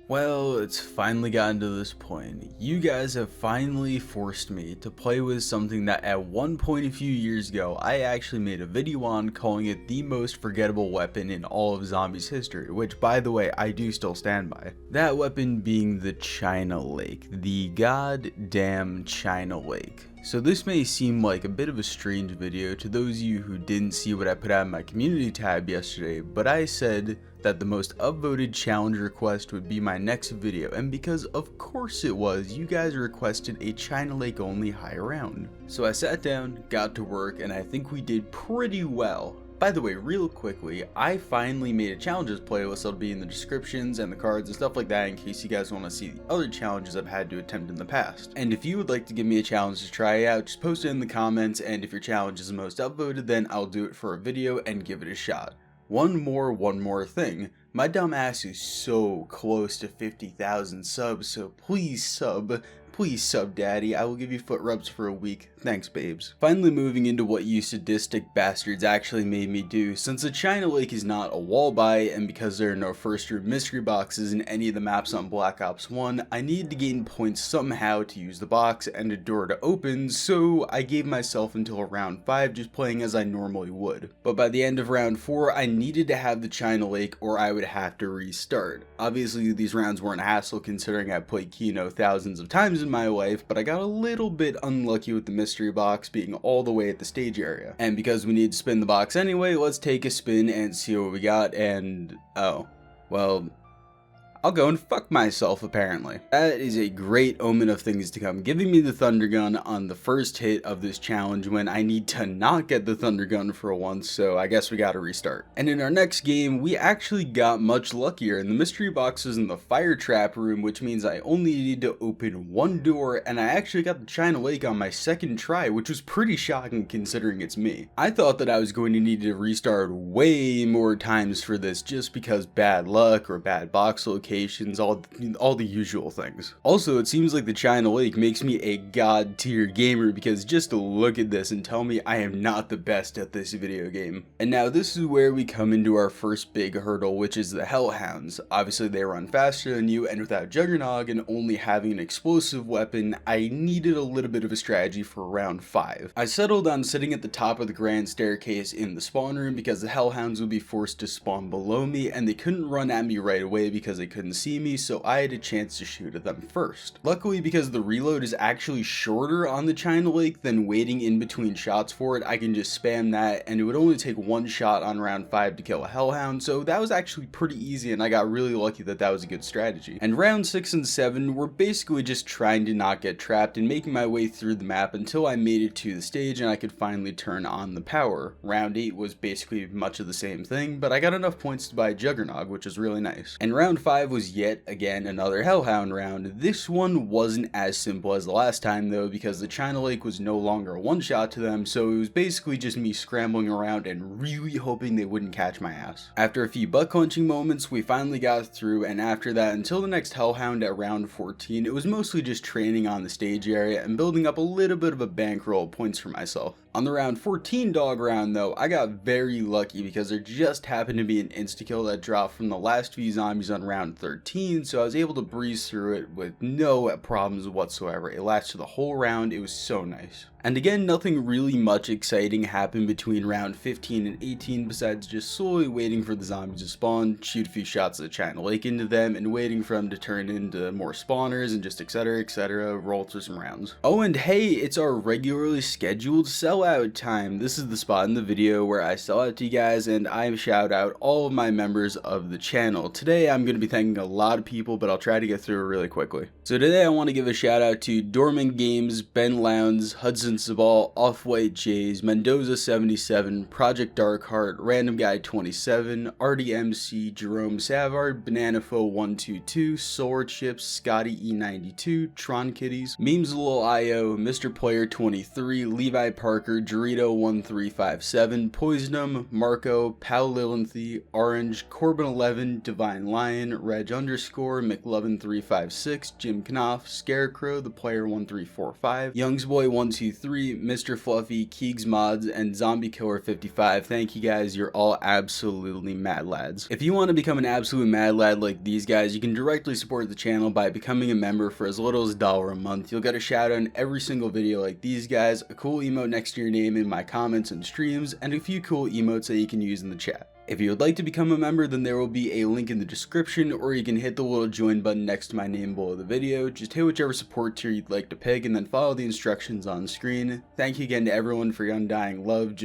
Well, it's finally gotten to this point. You guys have finally forced me to play with something that at one point a few years ago, I actually made a video on calling it the most forgettable weapon in all of zombies history, which by the way, I do still stand by. That weapon being the China Lake, the goddamn China Lake. So this may seem like a bit of a strange video to those of you who didn't see what I put out in my community tab yesterday, but I said that the most upvoted challenge request would be my next video, and because of course it was, you guys requested a China Lake only high round. So I sat down, got to work, and I think we did pretty well. By the way, real quickly, I finally made a challenges playlist that'll be in the descriptions and the cards and stuff like that in case you guys want to see the other challenges I've had to attempt in the past. And if you would like to give me a challenge to try out, just post it in the comments, and if your challenge is the most upvoted, then I'll do it for a video and give it a shot. One more thing. My dumb ass is so close to 50,000 subs, so please sub daddy. I will give you foot rubs for a week. Thanks, babes. Finally moving into what you sadistic bastards actually made me do. Since the China Lake is not a wall buy, and because there are no first room mystery boxes in any of the maps on Black Ops 1, I needed to gain points somehow to use the box and a door to open, so I gave myself until round 5 just playing as I normally would. But by the end of round 4, I needed to have the China Lake or I would have to restart. Obviously these rounds weren't a hassle considering I played Kino thousands of times in my life, but I got a little bit unlucky with the mystery box being all the way at the stage area. And because we need to spin the box anyway, let's take a spin and see what we got, and oh, well, I'll go and fuck myself apparently. That is a great omen of things to come, giving me the thunder gun on the first hit of this challenge when I need to not get the thunder gun for once, so I guess we gotta restart. And in our next game, we actually got much luckier, and the mystery box was in the fire trap room, which means I only needed to open one door, and I actually got the China Lake on my second try, which was pretty shocking considering it's me. I thought that I was going to need to restart way more times for this just because bad luck or bad box location, all the usual things. Also, it seems like the China Lake makes me a god tier gamer because just look at this and tell me I am not the best at this video game. And now this is where we come into our first big hurdle, which is the Hellhounds. Obviously they run faster than you, and without Juggernog and only having an explosive weapon, I needed a little bit of a strategy for round 5. I settled on sitting at the top of the grand staircase in the spawn room because the Hellhounds would be forced to spawn below me, and they couldn't run at me right away because they couldn't see me, so I had a chance to shoot at them first. Luckily, because the reload is actually shorter on the China Lake than waiting in between shots for it, I can just spam that, and it would only take one shot on round 5 to kill a Hellhound, so that was actually pretty easy, and I got really lucky that that was a good strategy. And round 6 and 7 were basically just trying to not get trapped and making my way through the map until I made it to the stage and I could finally turn on the power. Round 8 was basically much of the same thing, but I got enough points to buy Juggernog, which is really nice. And round 5 was yet again another Hellhound round. This one wasn't as simple as the last time though, because the China Lake was no longer a one shot to them, so it was basically just me scrambling around and really hoping they wouldn't catch my ass. After a few butt clenching moments, we finally got through, and after that until the next Hellhound at round 14, it was mostly just training on the stage area and building up a little bit of a bankroll of points for myself. On the round 14 dog round though, I got very lucky because there just happened to be an insta-kill that dropped from the last few zombies on round 13, so I was able to breeze through it with no problems whatsoever. It lasted the whole round, it was so nice. And again, nothing really much exciting happened between round 15 and 18 besides just slowly waiting for the zombies to spawn, shoot a few shots of the China Lake into them, and waiting for them to turn into more spawners and just etc, roll through some rounds. Oh, and hey, it's our regularly scheduled sellout time. This is the spot in the video where I sell out to you guys and I shout out all of my members of the channel. Today I'm going to be thanking a lot of people, but I'll try to get through it really quickly. So today I want to give a shout out to Dorman Games, Ben Lowndes, Hudson Sabal, Off-White Jays, Mendoza 77, Project Darkheart, Random Guy 27, RDMC, Jerome Savard, Bananafo 122, Solar Chips, Scotty E92, Tron Kitties, Memes Lil IO, Mr. Player 23, Levi Parker, Dorito 1357, Poisonum, Marco, Pal Lilinthy, Orange, Corbin 11, Divine Lion, Reg _ McLovin 356, Jim Knopf, Scarecrow, The Player 1345, Youngsboy 123, 23, Mr. Fluffy, Keegs Mods, and Zombie Killer 55. Thank you guys, you're all absolutely mad lads. If you want to become an absolute mad lad like these guys, you can directly support the channel by becoming a member for as little as $1 a month. You'll get a shout out in every single video like these guys, a cool emote next to your name in my comments and streams, and a few cool emotes that you can use in the chat. If you would like to become a member, then there will be a link in the description, or you can hit the little join button next to my name below the video. Just hit whichever support tier you'd like to pick and then follow the instructions on screen. Thank you again to everyone for your undying love.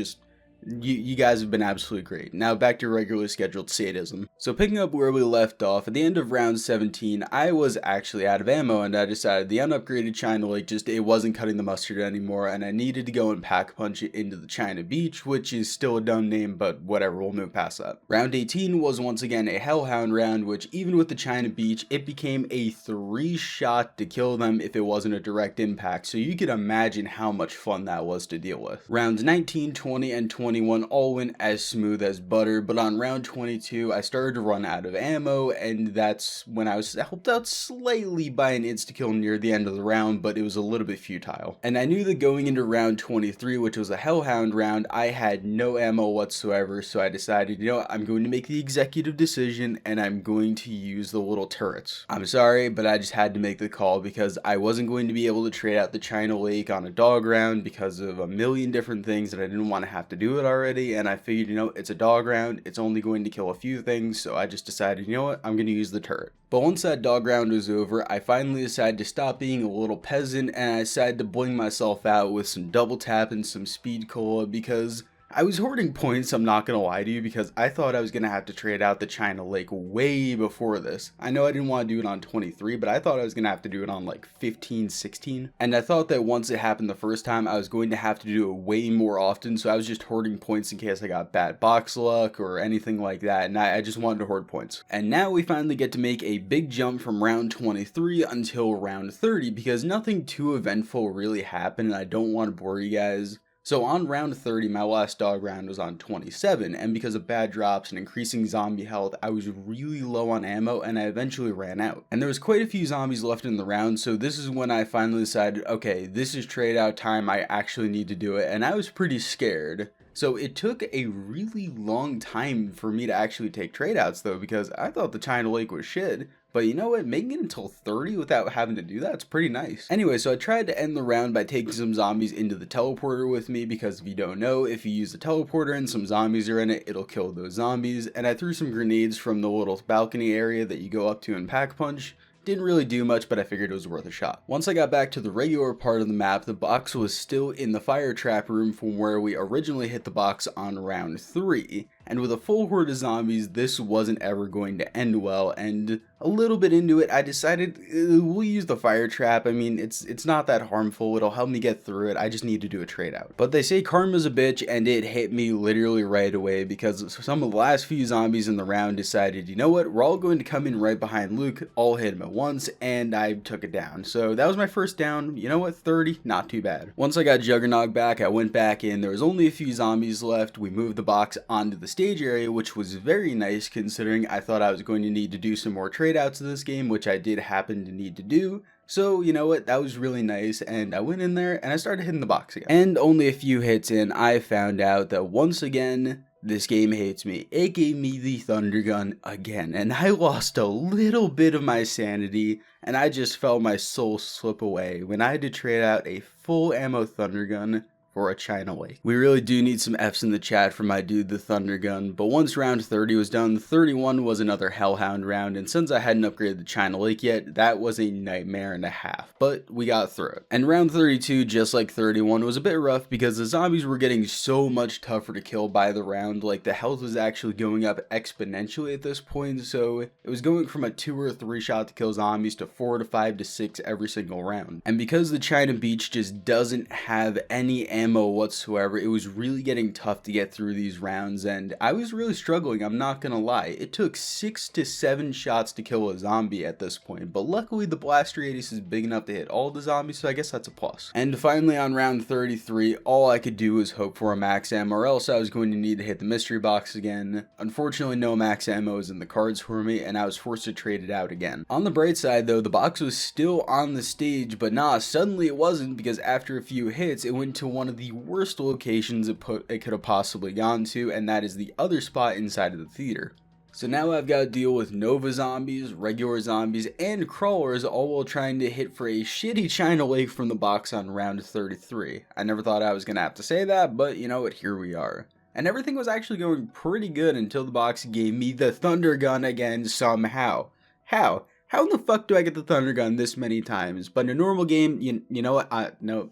You guys have been absolutely great. Now back to regularly scheduled sadism. So picking up where we left off, at the end of round 17, I was actually out of ammo and I decided the unupgraded China Lake it wasn't cutting the mustard anymore and I needed to go and pack punch it into the China Beach, which is still a dumb name, but whatever, we'll move past that. Round 18 was once again a Hellhound round, which even with the China Beach, it became a 3-shot to kill them if it wasn't a direct impact, so you could imagine how much fun that was to deal with. Rounds 19, 20, and 21 all went as smooth as butter, but on round 22 I started to run out of ammo, and that's when I was helped out slightly by an insta-kill near the end of the round, but it was a little bit futile. And I knew that going into round 23, which was a Hellhound round, I had no ammo whatsoever, so I decided, you know what, I'm going to make the executive decision and I'm going to use the little turrets. I'm sorry, but I just had to make the call because I wasn't going to be able to trade out the China Lake on a dog round because of a million different things that I didn't want to have to do it already, and I figured, you know, it's a dog round, it's only going to kill a few things, so I just decided, you know what, I'm going to use the turret. But once that dog round was over, I finally decided to stop being a little peasant, and I decided to bling myself out with some double tap and some speed cola because I was hoarding points, I'm not gonna lie to you, because I thought I was gonna have to trade out the China Lake way before this. I know I didn't want to do it on 23, but I thought I was gonna have to do it on like 15, 16. And I thought that once it happened the first time, I was going to have to do it way more often, so I was just hoarding points in case I got bad box luck or anything like that, and I just wanted to hoard points. And now we finally get to make a big jump from round 23 until round 30, because nothing too eventful really happened, and I don't want to bore you guys. So on round 30, my last dog round was on 27, and because of bad drops and increasing zombie health, I was really low on ammo and I eventually ran out. And there was quite a few zombies left in the round, so this is when I finally decided, okay, this is trade out time, I actually need to do it, and I was pretty scared. So it took a really long time for me to actually take trade outs though, because I thought the China Lake was shit. But you know what, making it until 30 without having to do that's pretty nice. Anyway, so I tried to end the round by taking some zombies into the teleporter with me, because if you don't know, if you use the teleporter and some zombies are in it, it'll kill those zombies. And I threw some grenades from the little balcony area that you go up to in Pack Punch. Didn't really do much, but I figured it was worth a shot. Once I got back to the regular part of the map, the box was still in the fire trap room from where we originally hit the box on round 3. And with a full horde of zombies, this wasn't ever going to end well, and a little bit into it, I decided we'll use the fire trap. I mean, it's not that harmful, it'll help me get through it, I just need to do a trade out. But they say karma's a bitch, and it hit me literally right away, because some of the last few zombies in the round decided, you know what, we're all going to come in right behind Luke, all hit him at once, and I took it down. So that was my first down. You know what, 30, not too bad. Once I got Juggernog back, I went back in, there was only a few zombies left, we moved the box onto the stage area, which was very nice considering I thought I was going to need to do some more trade outs of this game, which I did happen to need to do. So you know what, that was really nice, and I went in there and I started hitting the box again. And only a few hits in, I found out that once again, this game hates me. It gave me the Thunder Gun again, and I lost a little bit of my sanity, and I just felt my soul slip away when I had to trade out a full ammo Thunder Gun for a China Lake. We really do need some F's in the chat for my dude, the Thunder Gun. But once round 30 was done, 31 was another Hellhound round, and since I hadn't upgraded the China Lake yet, that was a nightmare and a half. But we got through it. And round 32, just like 31, was a bit rough because the zombies were getting so much tougher to kill by the round. Like, the health was actually going up exponentially at this point, so it was going from a 2 or 3 shot to kill zombies to 4 to 5 to 6 every single round. And because the China Beach just doesn't have any ammo ammo whatsoever. It was really getting tough to get through these rounds, and I was really struggling, I'm not gonna lie. It took 6 to 7 shots to kill a zombie at this point, but luckily the blaster radius is big enough to hit all the zombies, so I guess that's a plus. And finally on round 33, all I could do was hope for a max ammo, or else I was going to need to hit the mystery box again. Unfortunately, no max ammo is in the cards for me, and I was forced to trade it out again. On the bright side though, the box was still on the stage, but nah, suddenly it wasn't, because after a few hits, it went to one of the worst locations it could have possibly gone to, and that is the other spot inside of the theater. So now I've got to deal with Nova zombies, regular zombies, and crawlers, all while trying to hit for a shitty China Lake from the box on round 33. I never thought I was going to have to say that, but you know what, here we are. And everything was actually going pretty good until the box gave me the Thunder Gun again somehow. How? How in the fuck do I get the Thunder Gun this many times? But in a normal game, you know what, no,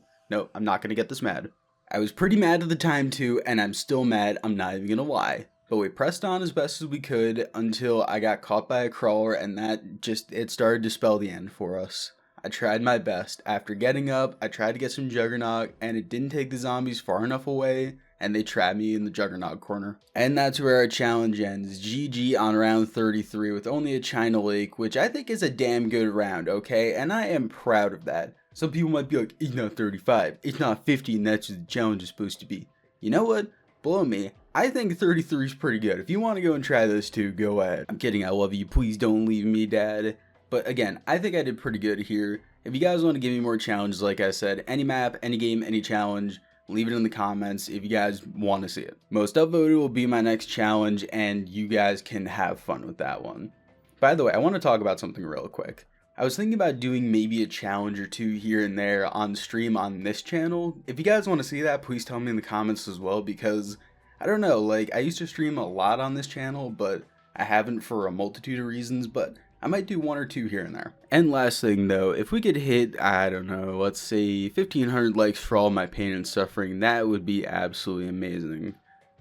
I'm not going to get this mad. I was pretty mad at the time too, and I'm still mad, I'm not even going to lie. But we pressed on as best as we could until I got caught by a crawler, and it started to spell the end for us. I tried my best. After getting up, I tried to get some Juggernaut, and it didn't take the zombies far enough away, and they trapped me in the Juggernaut corner. And that's where our challenge ends. GG on round 33 with only a China Lake, which I think is a damn good round, okay? And I am proud of that. Some people might be like, it's not 35, it's not 50, and that's what the challenge is supposed to be. You know what? Blow me. I think 33 is pretty good. If you want to go and try this too, go ahead. I'm kidding, I love you. Please don't leave me, Dad. But again, I think I did pretty good here. If you guys want to give me more challenges, like I said, any map, any game, any challenge, leave it in the comments if you guys want to see it. Most upvoted will be my next challenge, and you guys can have fun with that one. By the way, I want to talk about something real quick. I was thinking about doing maybe a challenge or two here and there on stream on this channel. If you guys want to see that, please tell me in the comments as well, because I don't know, like, I used to stream a lot on this channel, but I haven't for a multitude of reasons, but I might do one or two here and there. And last thing though, if we could hit, I don't know, let's say 1,500 likes for all my pain and suffering, that would be absolutely amazing.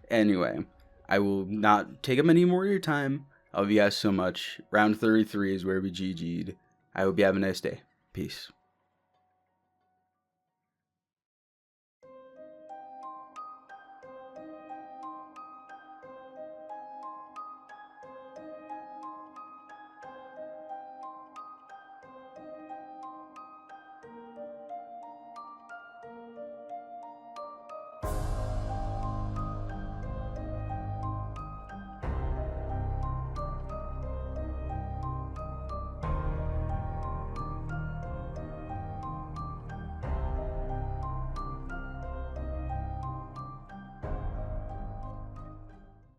Anyway, I will not take up any more of your time. I love you guys so much. Round 33 is where we GG'd. I hope you have a nice day. Peace.